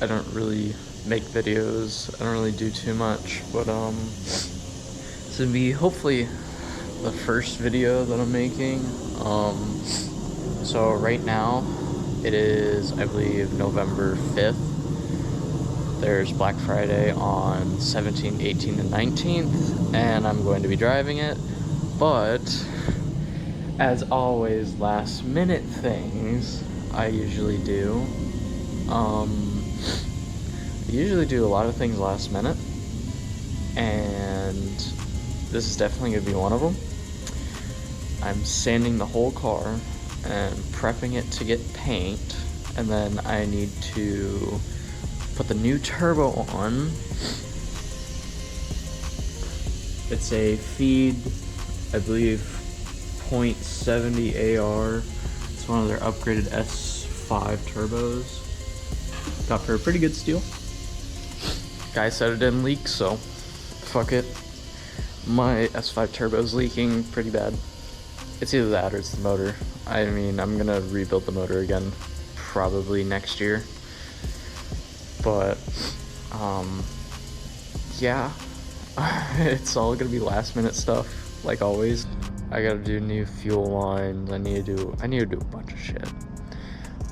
I don't really make videos. I don't really do too much, but this would be hopefully the first video that I'm making. So right now it is, I believe, November 5th. There's Black Friday on 17th, 18th, and 19th, and I'm going to be driving it. But as always, last minute things I usually do. I usually do a lot of things last minute, and this is definitely going to be one of them. I'm sanding the whole car and prepping it to get paint, and then I need to put the new turbo on. It's a feed, I believe, .70 AR. It's one of their upgraded S5 turbos. Got for a pretty good steal. Guy said it didn't leak, so fuck it. My S5 turbo's leaking pretty bad. It's either that or it's the motor. I mean, I'm gonna rebuild the motor again probably next year. But yeah, it's all gonna be last minute stuff like always. I gotta do new fuel lines. I need to do a bunch of shit.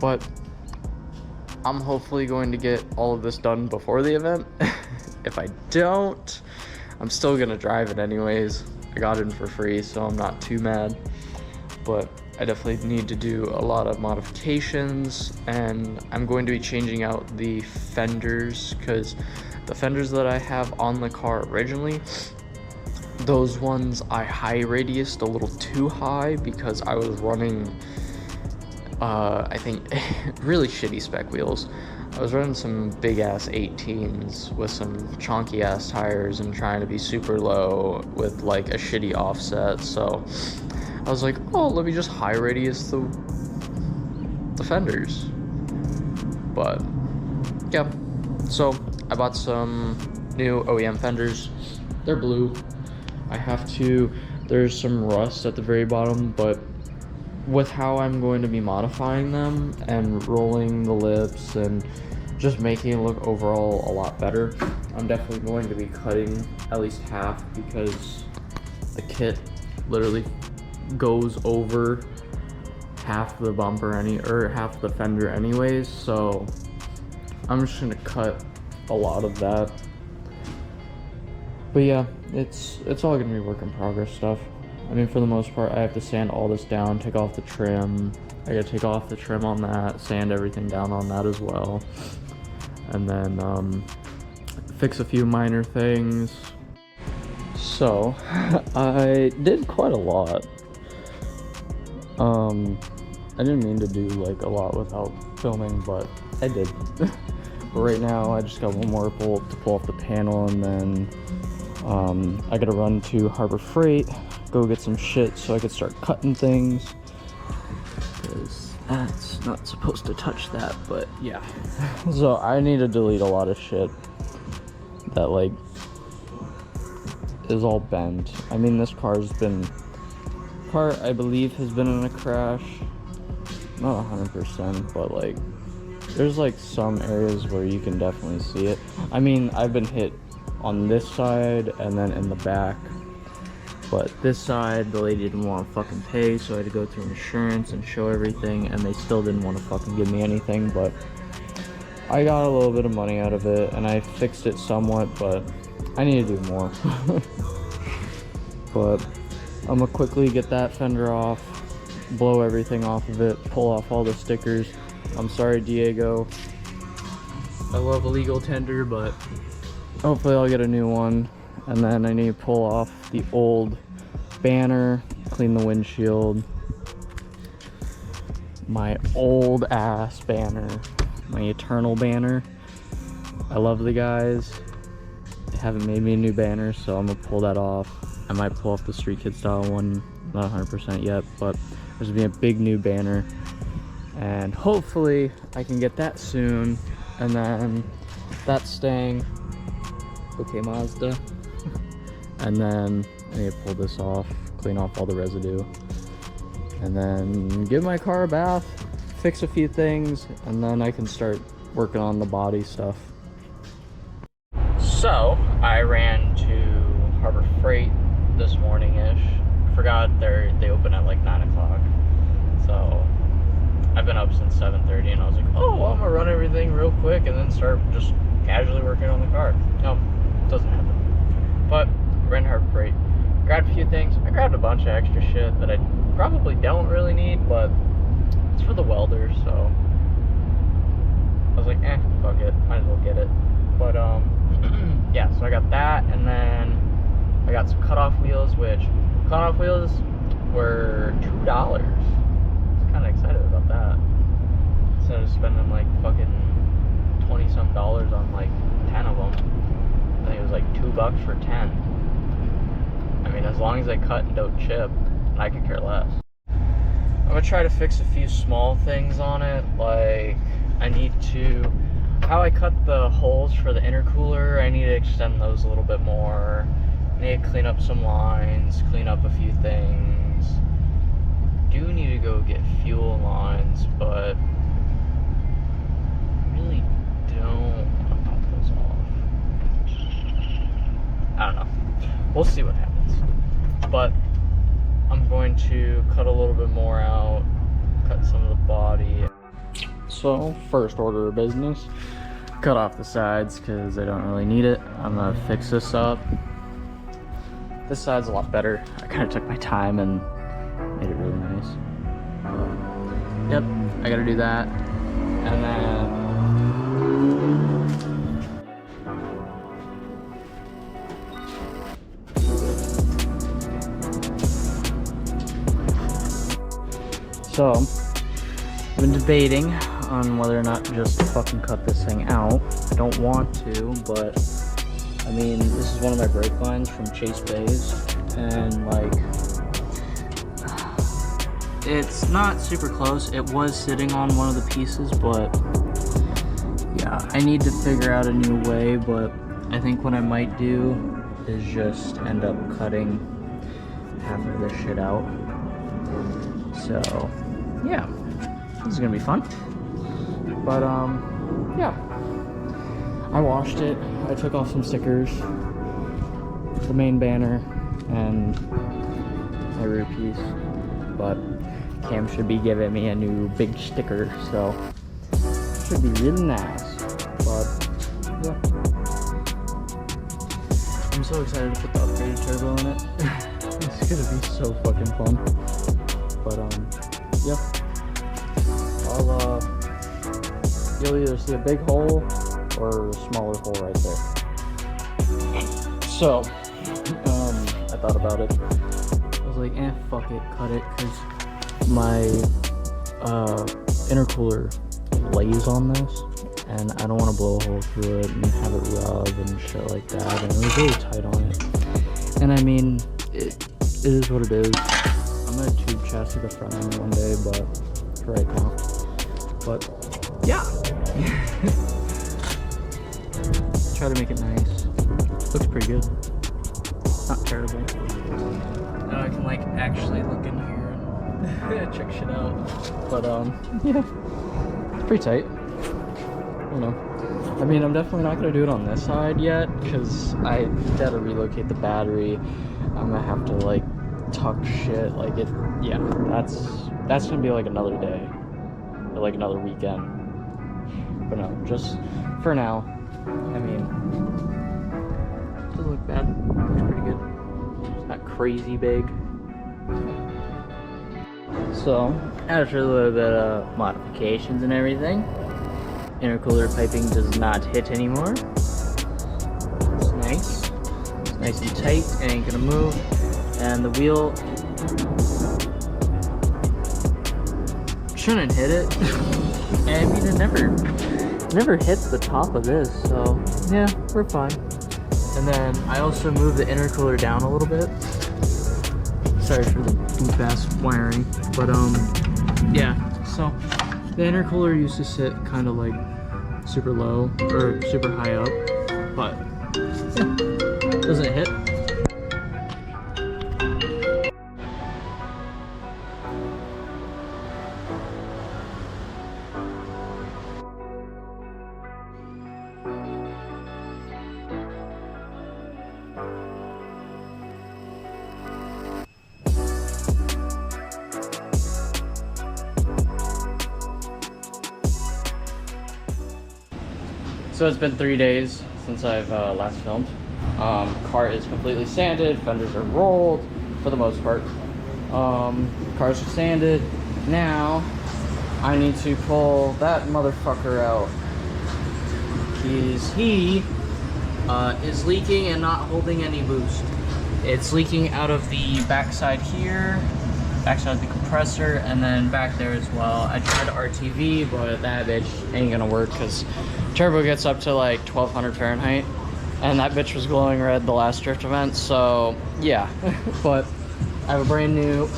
But I'm hopefully going to get all of this done before the event. If I don't, I'm still gonna drive it anyways. I got it in for free, so I'm not too mad. But I definitely need to do a lot of modifications, and I'm going to be changing out the fenders, because the fenders that I have on the car originally, those ones I high radiused a little too high because I was running I think really shitty spec wheels. I was running some big ass 18s with some chunky ass tires and trying to be super low with like a shitty offset. So I was like, oh, let me just high radius the fenders. But yeah, so I bought some new OEM fenders. They're blue. There's some rust at the very bottom, but with how I'm going to be modifying them and rolling the lips and just making it look overall a lot better, I'm definitely going to be cutting at least half, because the kit literally goes over half the bumper half the fender anyways, so I'm just gonna cut a lot of that. But yeah, it's all gonna be work in progress stuff. I mean, for the most part, I have to sand all this down, take off the trim. I gotta take off the trim on that, sand everything down on that as well. And then fix a few minor things. So, I did quite a lot. I didn't mean to do like a lot without filming, but I did. But right now, I just got one more pull to pull off the panel, and then I gotta run to Harbor Freight, go get some shit so I could start cutting things, because that's not supposed to touch that. But yeah, so I need to delete a lot of shit that like is all bent. I mean, this car I believe has been in a crash, not 100%, but like there's like some areas where you can definitely see it. I mean, I've been hit on this side and then in the back, but this side the lady didn't want to fucking pay, so I had to go through insurance and show everything, and they still didn't want to fucking give me anything. But I got a little bit of money out of it and I fixed it somewhat, but I need to do more. But I'm gonna quickly get that fender off, blow everything off of it, pull off all the stickers. I'm sorry, Diego, I love a legal tender, but hopefully I'll get a new one. And then I need to pull off the old banner, clean the windshield. My old ass banner, my eternal banner. I love the guys. They haven't made me a new banner, so I'm gonna pull that off. I might pull off the Street Kid style one, not 100% yet, but there's gonna be a big new banner, and hopefully I can get that soon. And then that's staying. Okay, Mazda. And then I need to pull this off, clean off all the residue, and then give my car a bath, fix a few things, and then I can start working on the body stuff. So I ran to Harbor Freight this morning-ish. Forgot they open at like 9 o'clock. So I've been up since 7:30, and I was like, oh, well, I'm gonna run everything real quick and then start just casually working on the car. No, it doesn't happen. But ran to Harbor Freight, grabbed a few things. I grabbed a bunch of extra shit that I probably don't really need, but it's for the welder, so I was like, fuck it, might as well get it. But yeah, so I got that, and then I got some cutoff wheels, which cutoff wheels were $2. I was kind of excited about that. Instead of spending like fucking 20-some dollars on like 10 of them, I think it was like $2 for 10. I mean, as long as they cut and don't chip, I could care less. I'm gonna try to fix a few small things on it, like I need to, how I cut the holes for the intercooler, I need to extend those a little bit more. I need to clean up some lines, clean up a few things. Do need to go get fuel lines, but really don't want to pop those off. I don't know. We'll see what happens. But I'm going to cut a little bit more out, cut some of the body. So, first order of business, cut off the sides because I don't really need it. I'm gonna fix this up. This side's a lot better. I kind of took my time and made it really nice. Yep, I gotta do that. And then so, I've been debating on whether or not just to fucking cut this thing out. I don't want to, but I mean, this is one of my brake lines from Chase Bays, and like, it's not super close. It was sitting on one of the pieces, but yeah, I need to figure out a new way, but I think what I might do is just end up cutting half of this shit out. So yeah, this is gonna be fun. But yeah, I washed it. I took off some stickers, the main banner, and my rear piece. But Cam should be giving me a new big sticker, so it should be really nice. But yeah, I'm so excited to put the upgraded turbo in it. It's gonna be so fucking fun. But yeah, I'll you'll either see a big hole or a smaller hole right there. So I thought about it. I was like, fuck it, cut it, because my intercooler lays on this, and I don't want to blow a hole through it and have it rub and shit like that, and it was really tight on it. And I mean, it is what it is. I'm gonna tube chassis the front end one day, but for right now. But yeah. Try to make it nice. Looks pretty good. Not terrible. Now I can like actually look in here and check shit out. But yeah, it's pretty tight. I don't know. I mean, I'm definitely not gonna do it on this side yet because I gotta relocate the battery. I'm gonna have to like tuck shit. Like it. Yeah, that's gonna be like another day or like another weekend. But no, just for now. I mean, doesn't look bad. Looks pretty good. It's not crazy big. So, after a little bit of modifications and everything, intercooler piping does not hit anymore. It's nice. It's nice and tight. It ain't gonna move. And the wheel shouldn't hit it. I mean, it never hits the top of this, so yeah, we're fine. And then I also moved the intercooler down a little bit. Sorry for the deep ass wiring, but yeah. So the intercooler used to sit kind of like super low or super high up, but yeah, doesn't hit. So it's been 3 days since I've last filmed. Car is completely sanded, fenders are rolled for the most part. Cars are sanded. Now I need to pull that motherfucker out. He is leaking and not holding any boost. It's leaking out of the backside here, backside of the compressor, and then back there as well. I tried RTV, but that bitch ain't gonna work because turbo gets up to like 1200 Fahrenheit, and that bitch was glowing red the last drift event, so yeah. But I have a brand new,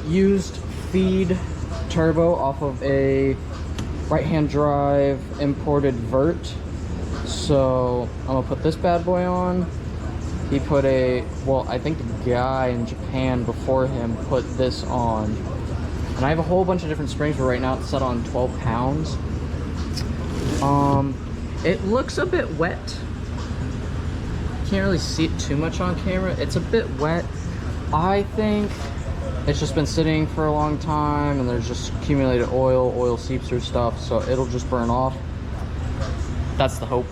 used feed turbo off of a right-hand drive imported vert. So I'm gonna put this bad boy on. He put I think the guy in Japan before him put this on. And I have a whole bunch of different springs, but right now it's set on 12 pounds. It looks a bit wet. Can't really see it too much on camera. It's a bit wet. I think it's just been sitting for a long time and there's just accumulated oil seeps through stuff, so it'll just burn off. That's the hope.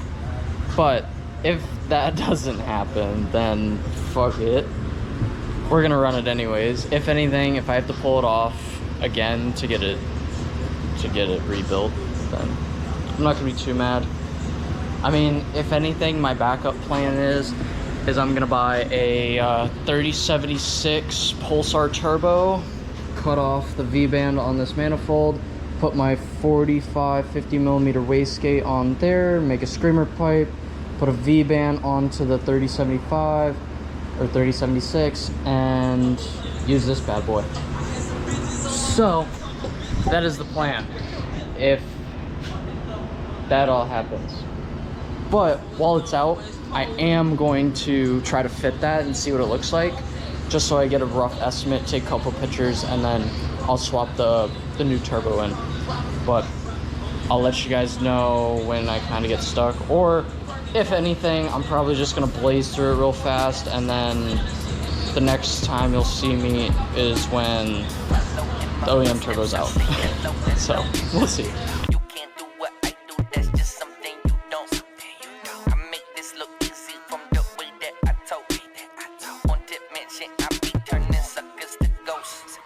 But if that doesn't happen, then fuck it. We're gonna run it anyways. If anything, if I have to pull it off again to get it rebuilt, then I'm not gonna be too mad. I mean, if anything, my backup plan is I'm gonna buy a 3076 Pulsar Turbo, cut off the V-band on this manifold, put my 50 millimeter wastegate on there, make a screamer pipe, put a V-band onto the 3075 or 3076, and use this bad boy. So that is the plan, if that all happens. But while it's out, I am going to try to fit that and see what it looks like, just so I get a rough estimate, take a couple pictures, and then I'll swap the new turbo in. But I'll let you guys know when I kind of get stuck, or if anything, I'm probably just gonna blaze through it real fast, and then the next time you'll see me is when the OEM turbo's out. So we'll see.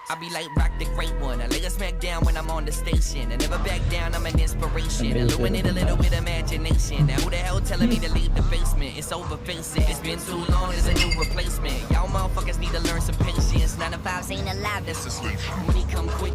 I be like Rock the Great One. I lay a smack down when I'm on the station. I never back down, I'm an inspiration. Illuminate a little bit imagination. Now who the hell telling me to leave the basement? It's over, face it. It's been too long, there's a new replacement. Y'all motherfuckers need to learn some patience. 9 to 5's ain't alive, that's a sleep. Money come quick.